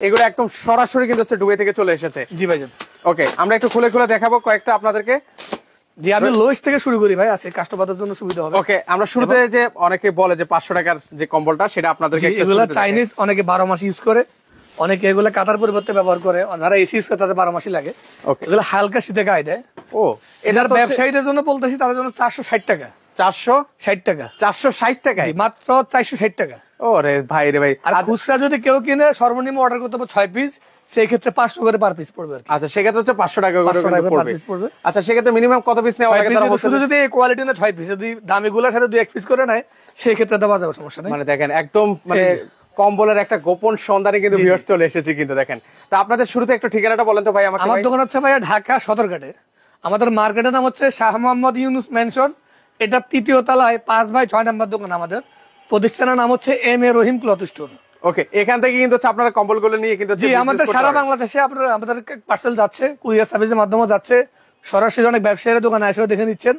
এগুলো একদম সরাসরি কিন্তু হচ্ছে দুবাই থেকে চলে এসেছে। জি ভাইজান। ওকে, আমরা একটু খুলে খুলে দেখাবো কয়েকটা আপনাদেরকে। জি, আমি লোয়েস্ট থেকে শুরু করি ভাই, আছে কাস্টমারদের জন্য সুবিধা হবে। ওকে, আমরা শুরুতে যে অনেকে বলে যে 500 টাকার যে কম্বলটা সেটা আপনাদেরকে এগুলা চাইনিজ, অনেকে 12 মাস ইউজ করে, অনেকে এগুলা কাতার পরিবর্তে ব্যবহার করে, যারা এসি ইউজ করে তাদের 12 মাসই লাগে। ওকে, এগুলা হালকা শীতে গায়ে দেয়। ও, এটার ব্যবসায়ীদের জন্য বলতেছি, তাদের জন্য 460 টাকা। 460 টাকা 460 টাকায় মাত্র 460 টাকা। ও রে ভাই রে ভাই। আর খুচরা যদি কেউ কিনে সর্বনিম্ন অর্ডার করতে হবে 6 পিস, সেই ক্ষেত্রে 500 করে পার পিস পড়বে। আচ্ছা, সেক্ষেত্রে হচ্ছে 500 টাকা করে 500 টাকা পার পড়বে। পিস পড়বে। আচ্ছা, সেক্ষেত্রে মিনিমাম কত পিস নেওয়া লাগে? তারা শুধু যদি এই কোয়ালিটি না 6 পিস, যদি দামিগুলোর সাথে 2-1 পিস করে নেয় সেই ক্ষেত্রে দেওয়া যাবে, সমস্যা নেই। মানে দেখেন একদম মানে কম্বলের একটা গোপন সন্ধানে কিন্তু ভিউয়ার্স চলে এসেছে কিন্তু দেখেন। তো আপনাদের শুরুতে একটু ঠিকানাটা বলেন তো ভাই আমাকে। আমার দোকান হচ্ছে ভাই ঢাকা সদরঘাটে। আমাদের মার্কেটের নাম হচ্ছে শাহ মোহাম্মদ ইউনুস মেনশন। এটা 3য় তলায় 5/6 নাম্বার দোকান আমাদের। প্রতিষ্ঠানের নাম হচ্ছে M.A. রহিম ক্লথ স্টোর। ওকে, এখান থেকে কিন্তু আপনারা কম্বলগুলো নিয়ে কিন্তু জি, আমাদের সারা বাংলাদেশে আমাদের পার্সেল যাচ্ছে, কুরিয়ার সার্ভিসের মাধ্যমে যাচ্ছে, সরাসরি অনেক ব্যবসায়ীরা দোকানে এসে দেখে নিচ্ছেন।